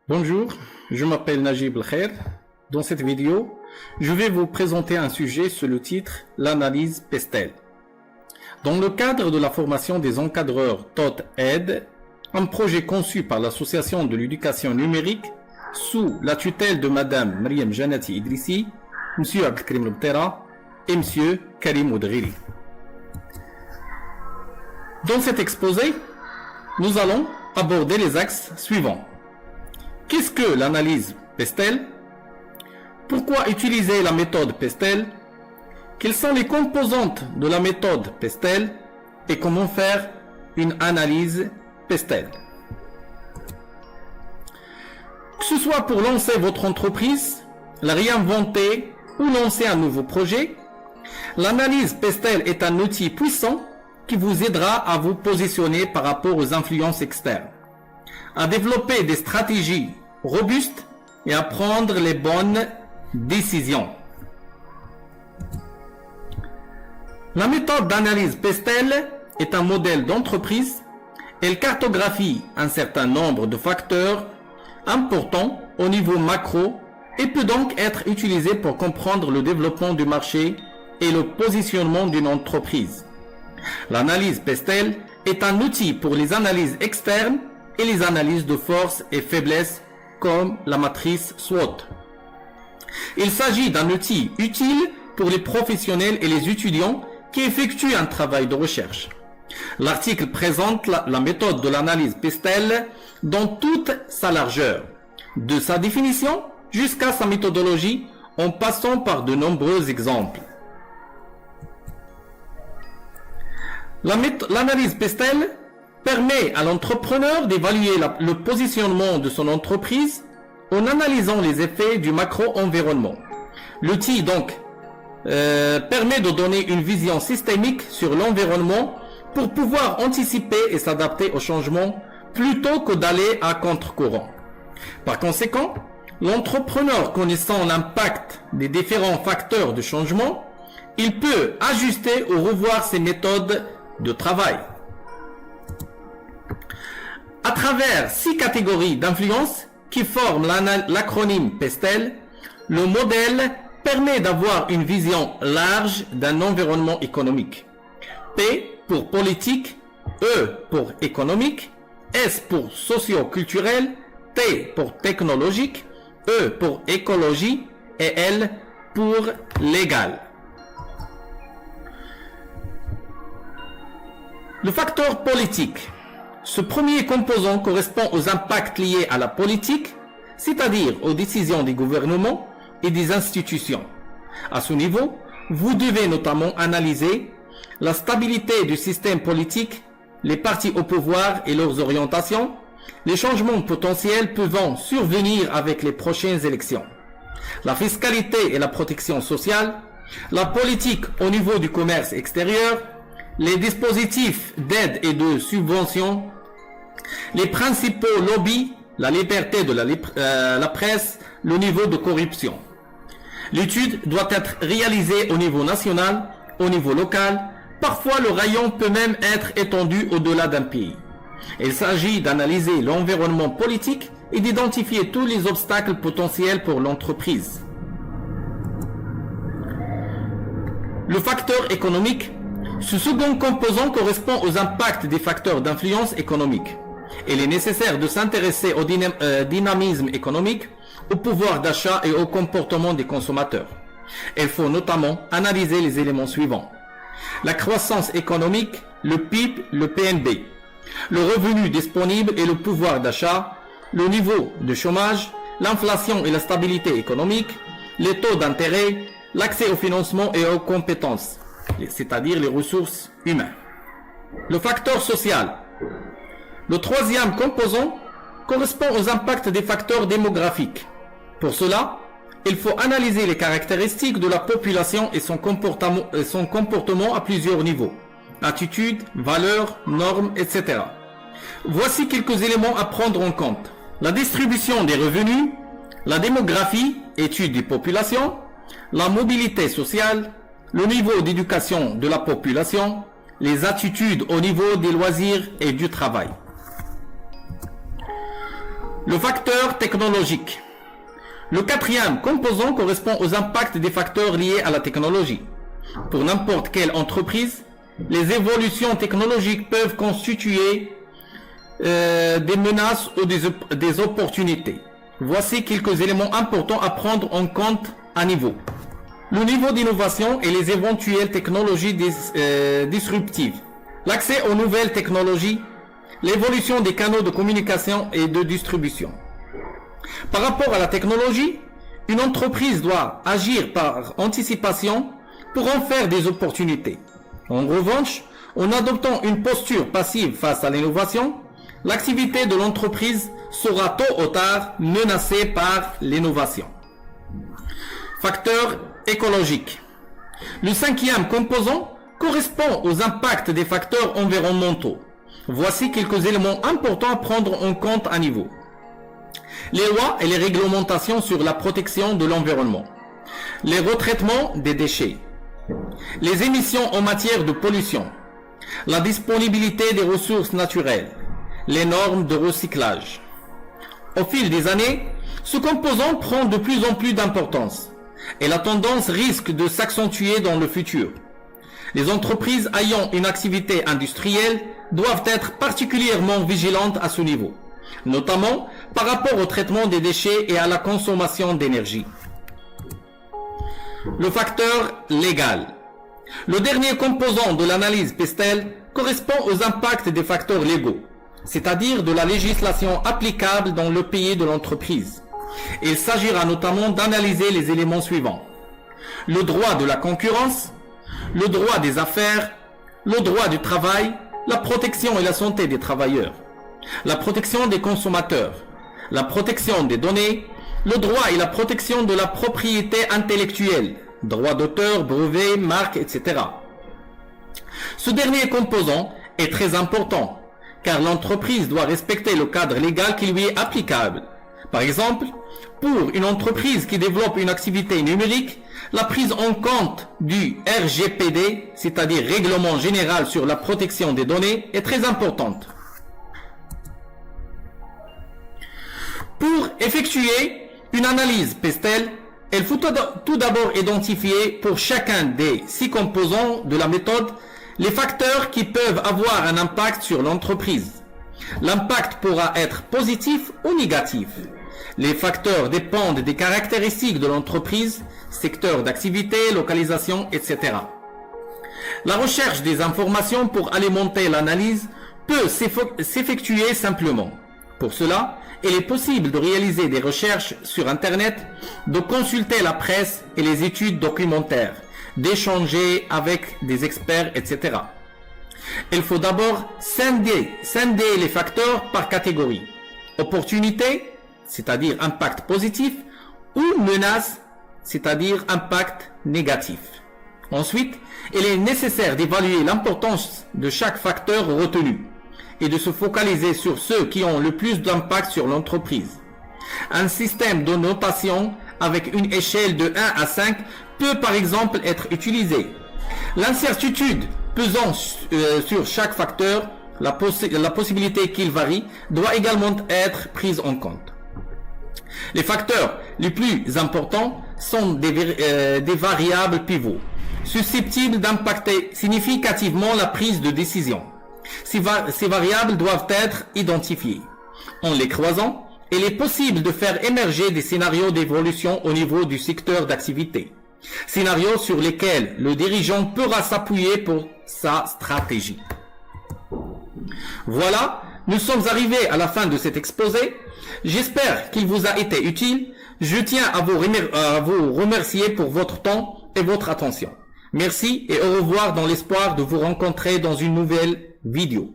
Bonjour, je m'appelle Najib El-Khair. Dans cette vidéo, je vais vous présenter un sujet sous le titre « L'analyse Pestel ». Dans le cadre de la formation des encadreurs TOT-Aid, un projet conçu par l'Association de l'éducation numérique sous la tutelle de Madame Mariam Janati Idrissi, M. Abdelkrim Lobtera et M. Karim Oudghili. Dans cet exposé, nous allons aborder les axes suivants. Qu'est-ce que l'analyse Pestel? Pourquoi utiliser la méthode Pestel? Quelles sont les composantes de la méthode Pestel? Et comment faire une analyse Pestel? Que ce soit pour lancer votre entreprise, la réinventer ou lancer un nouveau projet, l'analyse Pestel est un outil puissant qui vous aidera à vous positionner par rapport aux influences externes, à développer des stratégies robustes et à prendre les bonnes décisions. La méthode d'analyse Pestel est un modèle d'entreprise. Elle cartographie un certain nombre de facteurs importants au niveau macro et peut donc être utilisée pour comprendre le développement du marché et le positionnement d'une entreprise. L'analyse Pestel est un outil pour les analyses externes et les analyses de force et faiblesses comme la matrice SWOT. Il s'agit d'un outil utile pour les professionnels et les étudiants qui effectuent un travail de recherche. L'article présente la méthode de l'analyse Pestel dans toute sa largeur, de sa définition jusqu'à sa méthodologie, en passant par de nombreux exemples. L'analyse Pestel permet à l'entrepreneur d'évaluer le positionnement de son entreprise en analysant les effets du macro-environnement. L'outil donc permet de donner une vision systémique sur l'environnement pour pouvoir anticiper et s'adapter aux changements plutôt que d'aller à contre-courant. Par conséquent, l'entrepreneur connaissant l'impact des différents facteurs de changement, il peut ajuster ou revoir ses méthodes de travail. À travers 6 catégories d'influence qui forment l'acronyme Pestel, le modèle permet d'avoir une vision large d'un environnement économique. P pour politique, E pour économique, S pour socio-culturel, T pour technologique, E pour écologie et L pour légal. Le facteur politique. Ce premier composant correspond aux impacts liés à la politique, c'est-à-dire aux décisions des gouvernements et des institutions. À ce niveau, vous devez notamment analyser la stabilité du système politique, les partis au pouvoir et leurs orientations, les changements potentiels pouvant survenir avec les prochaines élections, la fiscalité et la protection sociale, la politique au niveau du commerce extérieur, les dispositifs d'aide et de subvention, les principaux lobbies, la liberté de la presse, le niveau de corruption. L'étude doit être réalisée au niveau national, au niveau local. Parfois, le rayon peut même être étendu au-delà d'un pays. Il s'agit d'analyser l'environnement politique et d'identifier tous les obstacles potentiels pour l'entreprise. Le facteur économique. Ce second composant correspond aux impacts des facteurs d'influence économique. Il est nécessaire de s'intéresser au dynamisme économique, au pouvoir d'achat et au comportement des consommateurs. Il faut notamment analyser les éléments suivants: la croissance économique, le PIB, le PNB, le revenu disponible et le pouvoir d'achat, le niveau de chômage, l'inflation et la stabilité économique, les taux d'intérêt, l'accès au financement et aux compétences, c'est-à-dire les ressources humaines. Le facteur social. Le troisième composant correspond aux impacts des facteurs démographiques. Pour cela, il faut analyser les caractéristiques de la population et son comportement à plusieurs niveaux: attitudes, valeurs, normes, etc. Voici quelques éléments à prendre en compte: la distribution des revenus, la démographie, étude des populations, la mobilité sociale, le niveau d'éducation de la population, les attitudes au niveau des loisirs et du travail. Le facteur technologique. Le quatrième composant correspond aux impacts des facteurs liés à la technologie. Pour n'importe quelle entreprise, les évolutions technologiques peuvent constituer des menaces ou des opportunités. Voici quelques éléments importants à prendre en compte à niveau. Le niveau d'innovation et les éventuelles technologies disruptives. L'accès aux nouvelles technologies, l'évolution des canaux de communication et de distribution. Par rapport à la technologie, une entreprise doit agir par anticipation pour en faire des opportunités. En revanche, en adoptant une posture passive face à l'innovation, l'activité de l'entreprise sera tôt ou tard menacée par l'innovation. Facteur écologique. Le cinquième composant correspond aux impacts des facteurs environnementaux. Voici quelques éléments importants à prendre en compte à niveau. Les lois et les réglementations sur la protection de l'environnement. Les retraitements des déchets. Les émissions en matière de pollution. La disponibilité des ressources naturelles. Les normes de recyclage. Au fil des années, ce composant prend de plus en plus d'importance et la tendance risque de s'accentuer dans le futur. Les entreprises ayant une activité industrielle doivent être particulièrement vigilantes à ce niveau, notamment par rapport au traitement des déchets et à la consommation d'énergie. Le facteur légal. Le dernier composant de l'analyse Pestel correspond aux impacts des facteurs légaux, c'est-à-dire de la législation applicable dans le pays de l'entreprise. Il s'agira notamment d'analyser les éléments suivants. Le droit de la concurrence, le droit des affaires, le droit du travail, la protection et la santé des travailleurs, la protection des consommateurs, la protection des données, le droit et la protection de la propriété intellectuelle, droit d'auteur, brevets, marques, etc. Ce dernier composant est très important, car l'entreprise doit respecter le cadre légal qui lui est applicable. Par exemple, pour une entreprise qui développe une activité numérique, la prise en compte du RGPD, c'est-à-dire Règlement général sur la protection des données, est très importante. Pour effectuer une analyse Pestel, il faut tout d'abord identifier pour chacun des 6 composants de la méthode les facteurs qui peuvent avoir un impact sur l'entreprise. L'impact pourra être positif ou négatif. Les facteurs dépendent des caractéristiques de l'entreprise, secteur d'activité, localisation, etc. La recherche des informations pour alimenter l'analyse peut s'effectuer simplement. Pour cela, il est possible de réaliser des recherches sur Internet, de consulter la presse et les études documentaires, d'échanger avec des experts, etc. Il faut d'abord scinder les facteurs par catégorie. Opportunité, c'est-à-dire impact positif, ou menace, c'est-à-dire impact négatif. Ensuite, il est nécessaire d'évaluer l'importance de chaque facteur retenu et de se focaliser sur ceux qui ont le plus d'impact sur l'entreprise. Un système de notation avec une échelle de 1 à 5 peut par exemple être utilisé. L'incertitude pesant sur chaque facteur, la possibilité qu'il varie, doit également être prise en compte. Les facteurs les plus importants sont des variables pivots, susceptibles d'impacter significativement la prise de décision. Ces variables doivent être identifiées. En les croisant, il est possible de faire émerger des scénarios d'évolution au niveau du secteur d'activité. Scénarios sur lesquels le dirigeant pourra s'appuyer pour sa stratégie. Voilà, nous sommes arrivés à la fin de cet exposé. J'espère qu'il vous a été utile. Je tiens à vous remercier pour votre temps et votre attention. Merci et au revoir dans l'espoir de vous rencontrer dans une nouvelle vidéo.